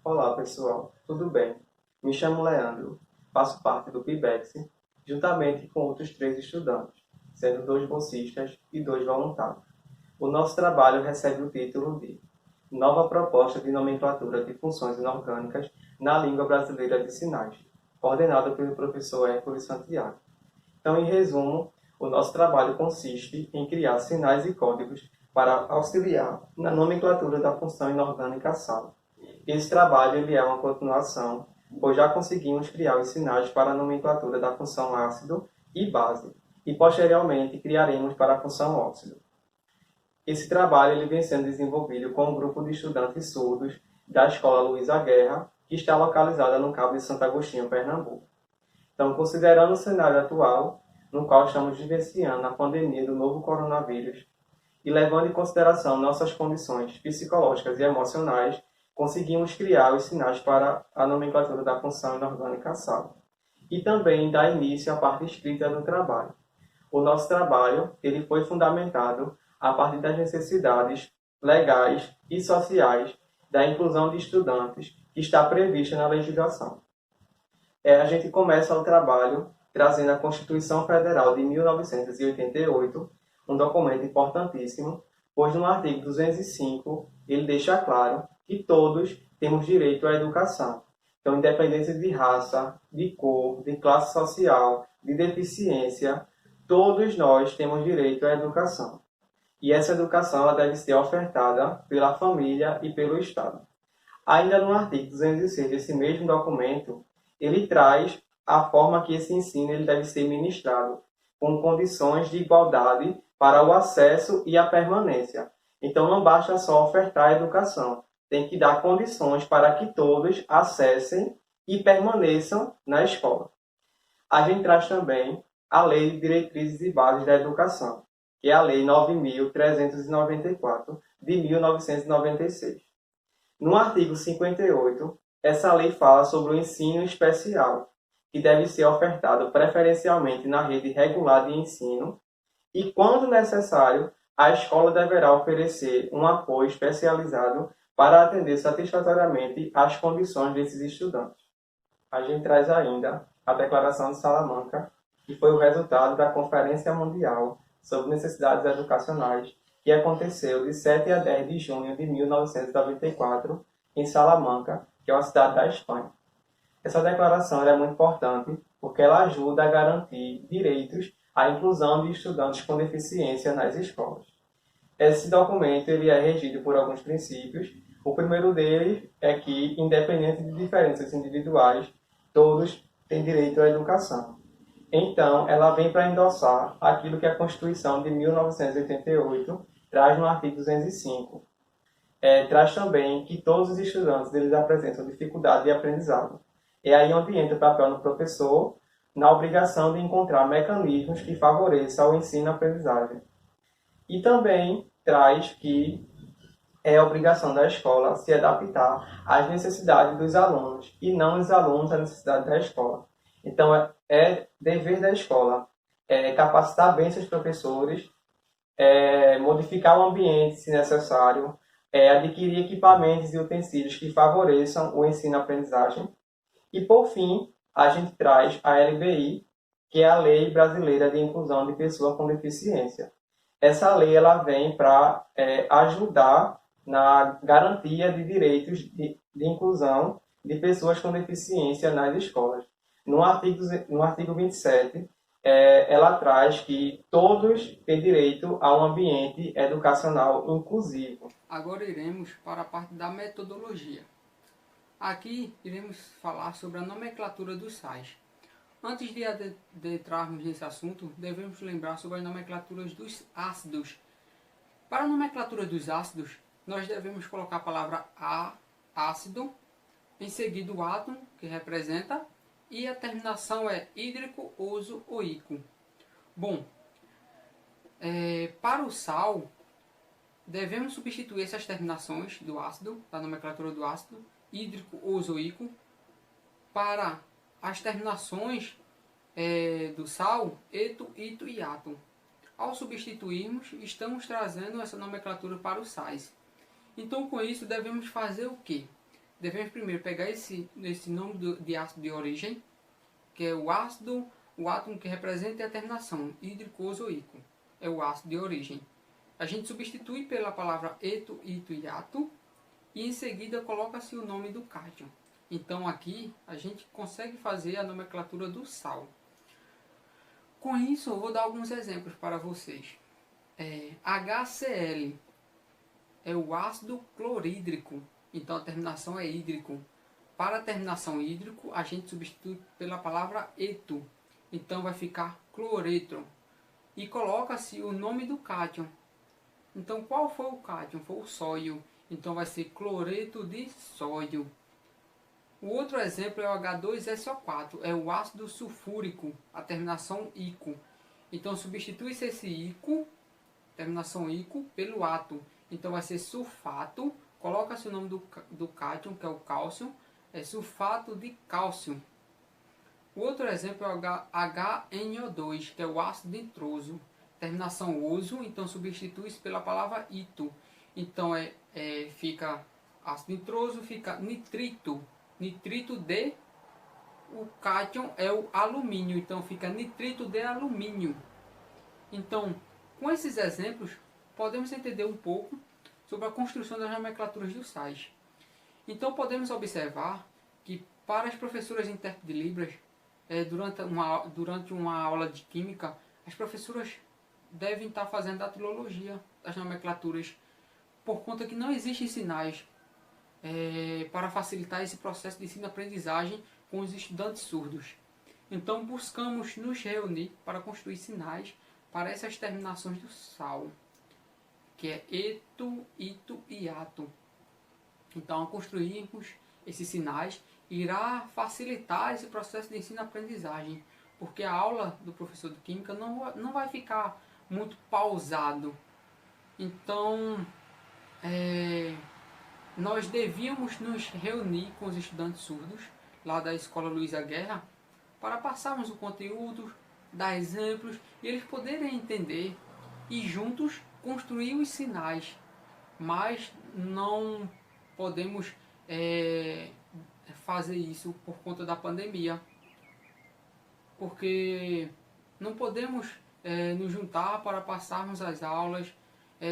Olá pessoal, tudo bem? Me chamo Leandro, faço parte do PIBEX, juntamente com outros 3 estudantes, sendo 2 bolsistas e 2 voluntários. O nosso trabalho recebe o título de Nova Proposta de Nomenclatura de Funções Inorgânicas na Língua Brasileira de Sinais, coordenado pelo professor Hércules Santiago. Então, em resumo, o nosso trabalho consiste em criar sinais e códigos para auxiliar na nomenclatura da função inorgânica sal. Esse trabalho ele é uma continuação, pois já conseguimos criar os sinais para a nomenclatura da função ácido e base, e posteriormente criaremos para a função óxido. Esse trabalho ele vem sendo desenvolvido com um grupo de estudantes surdos da Escola Luísa Guerra, que está localizada no Cabo de Santo Agostinho, Pernambuco. Então, considerando o cenário atual, no qual estamos vivenciando a pandemia do novo coronavírus, e levando em consideração nossas condições psicológicas e emocionais, conseguimos criar os sinais para a nomenclatura da função inorgânica sal. E também dar início à parte escrita do trabalho. O nosso trabalho ele foi fundamentado a partir das necessidades legais e sociais da inclusão de estudantes que está prevista na legislação. A gente começa o trabalho trazendo a Constituição Federal de 1988, um documento importantíssimo, pois no artigo 205 ele deixa claro que todos temos direito à educação. Então, independente de raça, de cor, de classe social, de deficiência, todos nós temos direito à educação. E essa educação ela deve ser ofertada pela família e pelo Estado. Ainda no artigo 206 desse mesmo documento, ele traz a forma que esse ensino ele deve ser ministrado, com condições de igualdade para o acesso e a permanência. Então, não basta só ofertar a educação, tem que dar condições para que todos acessem e permaneçam na escola. A gente traz também a Lei de Diretrizes e Bases da Educação, que é a Lei 9.394, de 1996. No artigo 58, essa lei fala sobre o ensino especial, que deve ser ofertado preferencialmente na rede regular de ensino e, quando necessário, a escola deverá oferecer um apoio especializado para atender satisfatoriamente às condições desses estudantes. A gente traz ainda a Declaração de Salamanca, que foi o resultado da Conferência Mundial sobre Necessidades Educacionais, que aconteceu de 7 a 10 de junho de 1994, em Salamanca, que é uma cidade da Espanha. Essa declaração é muito importante porque ela ajuda a garantir direitos à inclusão de estudantes com deficiência nas escolas. Esse documento ele é regido por alguns princípios. O primeiro deles é que, independente de diferenças individuais, todos têm direito à educação. Então, ela vem para endossar aquilo que a Constituição de 1988 traz no artigo 205. Traz também que todos os estudantes eles apresentam dificuldade de aprendizado. É aí onde entra o papel do professor na obrigação de encontrar mecanismos que favoreçam o ensino e a aprendizagem. E também traz que é obrigação da escola se adaptar às necessidades dos alunos e não os alunos às necessidades da escola. Então, é dever da escola capacitar bem seus professores, modificar o ambiente, se necessário, adquirir equipamentos e utensílios que favoreçam o ensino-aprendizagem. E, por fim, a gente traz a LBI, que é a Lei Brasileira de Inclusão de Pessoas com Deficiência. Essa lei ela vem para ajudar na garantia de direitos de inclusão de pessoas com deficiência nas escolas. No artigo 27, ela traz que todos têm direito a um ambiente educacional inclusivo. Agora iremos para a parte da metodologia. Aqui iremos falar sobre a nomenclatura dos sais. Antes de adentrarmos nesse assunto, devemos lembrar sobre as nomenclaturas dos ácidos. Para a nomenclatura dos ácidos, nós devemos colocar a palavra ácido, em seguida o átomo, que representa, e a terminação é hídrico, oso ou ico. Bom, para o sal, devemos substituir essas terminações do ácido, da nomenclatura do ácido, hídrico, oso ou ico, para as terminações do sal, eto, ito e átomo. Ao substituirmos, estamos trazendo essa nomenclatura para os sais. Então, com isso, devemos fazer o quê? devemos primeiro pegar esse nome de ácido de origem, que é o átomo que representa a terminação hidrocoso-ico. É o ácido de origem. A gente substitui pela palavra eto, ito e ato, e em seguida coloca-se o nome do cátion. Então aqui a gente consegue fazer a nomenclatura do sal. Com isso eu vou dar alguns exemplos para vocês. HCl é o ácido clorídrico, então a terminação é hídrico. Para a terminação hídrico a gente substitui pela palavra eto, então vai ficar cloreto. E coloca-se o nome do cátion. Então qual foi o cátion? Foi o sódio. Então vai ser cloreto de sódio. O outro exemplo é o H2SO4. É o ácido sulfúrico, a terminação ico. Então substitui-se esse ico, terminação ico, pelo ato. Então vai ser sulfato. Coloca-se o nome do cátion, que é o cálcio. É sulfato de cálcio. O outro exemplo é o HNO2, que é o ácido nitroso. Terminação oso, então substitui-se pela palavra ito. Então fica ácido nitroso, fica nitrito. Nitrito de, o cátion é o alumínio, então fica nitrito de alumínio. Então, com esses exemplos, podemos entender um pouco sobre a construção das nomenclaturas dos sais. Então podemos observar que para as professoras de intérprete de Libras, durante uma aula de Química, as professoras devem estar fazendo a datilologia das nomenclaturas, por conta que não existem sinais para facilitar esse processo de ensino-aprendizagem com os estudantes surdos. Então buscamos nos reunir para construir sinais para essas terminações do sal, que é eto, ito e ato. Então ao construirmos esses sinais, irá facilitar esse processo de ensino-aprendizagem, porque a aula do professor de Química não vai ficar muito pausado. Então, nós devíamos nos reunir com os estudantes surdos, lá da Escola Luísa Guerra, para passarmos o conteúdo, dar exemplos, e eles poderem entender e juntos construir os sinais. Mas não podemos fazer isso por conta da pandemia, porque não podemos nos juntar para passarmos as aulas,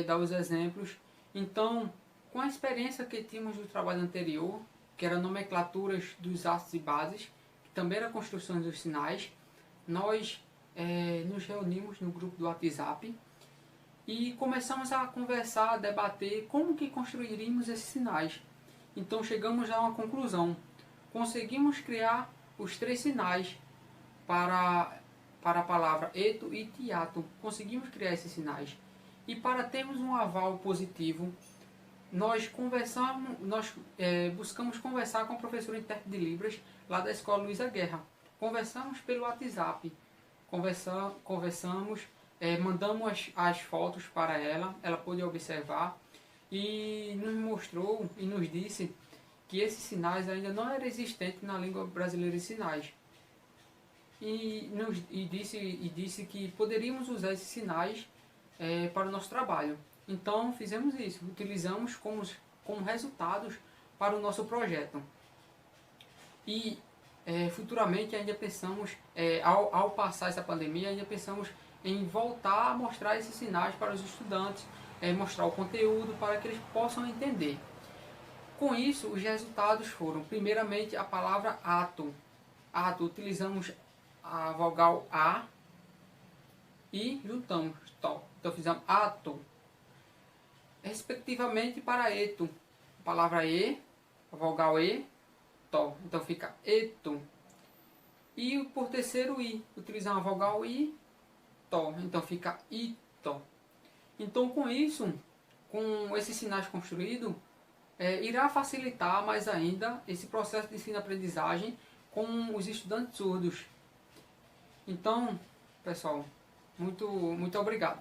dar os exemplos. Então, com a experiência que tínhamos do trabalho anterior, que era nomenclaturas dos ácidos e bases, que também era construção dos sinais, nós nos reunimos no grupo do WhatsApp e começamos a conversar, a debater como que construiríamos esses sinais. Então chegamos a uma conclusão. Conseguimos criar os 3 sinais para a palavra eto, ito e ato. Conseguimos criar esses sinais. E para termos um aval positivo, nós buscamos conversar com o professor intérprete de Libras lá da Escola Luísa Guerra. Conversamos pelo WhatsApp. Conversamos, mandamos as fotos para ela pôde observar e nos mostrou e nos disse que esses sinais ainda não eram existentes na língua brasileira de sinais. E disse que poderíamos usar esses sinais para o nosso trabalho. Então fizemos isso, utilizamos como resultados para o nosso projeto. E futuramente ainda pensamos, ao passar essa pandemia, ainda pensamos em voltar a mostrar esses sinais para os estudantes, mostrar o conteúdo para que eles possam entender. Com isso, os resultados foram, primeiramente, a palavra ato. Ato, utilizamos a vogal A e juntamos to. Então fizemos ato. Respectivamente para eto, a palavra E, a vogal E, to. Então fica eto. E por terceiro I, utilizamos a vogal I, to. Então fica ito. Então com isso, com esses sinais construídos, irá facilitar mais ainda esse processo de ensino-aprendizagem com os estudantes surdos. Então, pessoal, muito obrigado.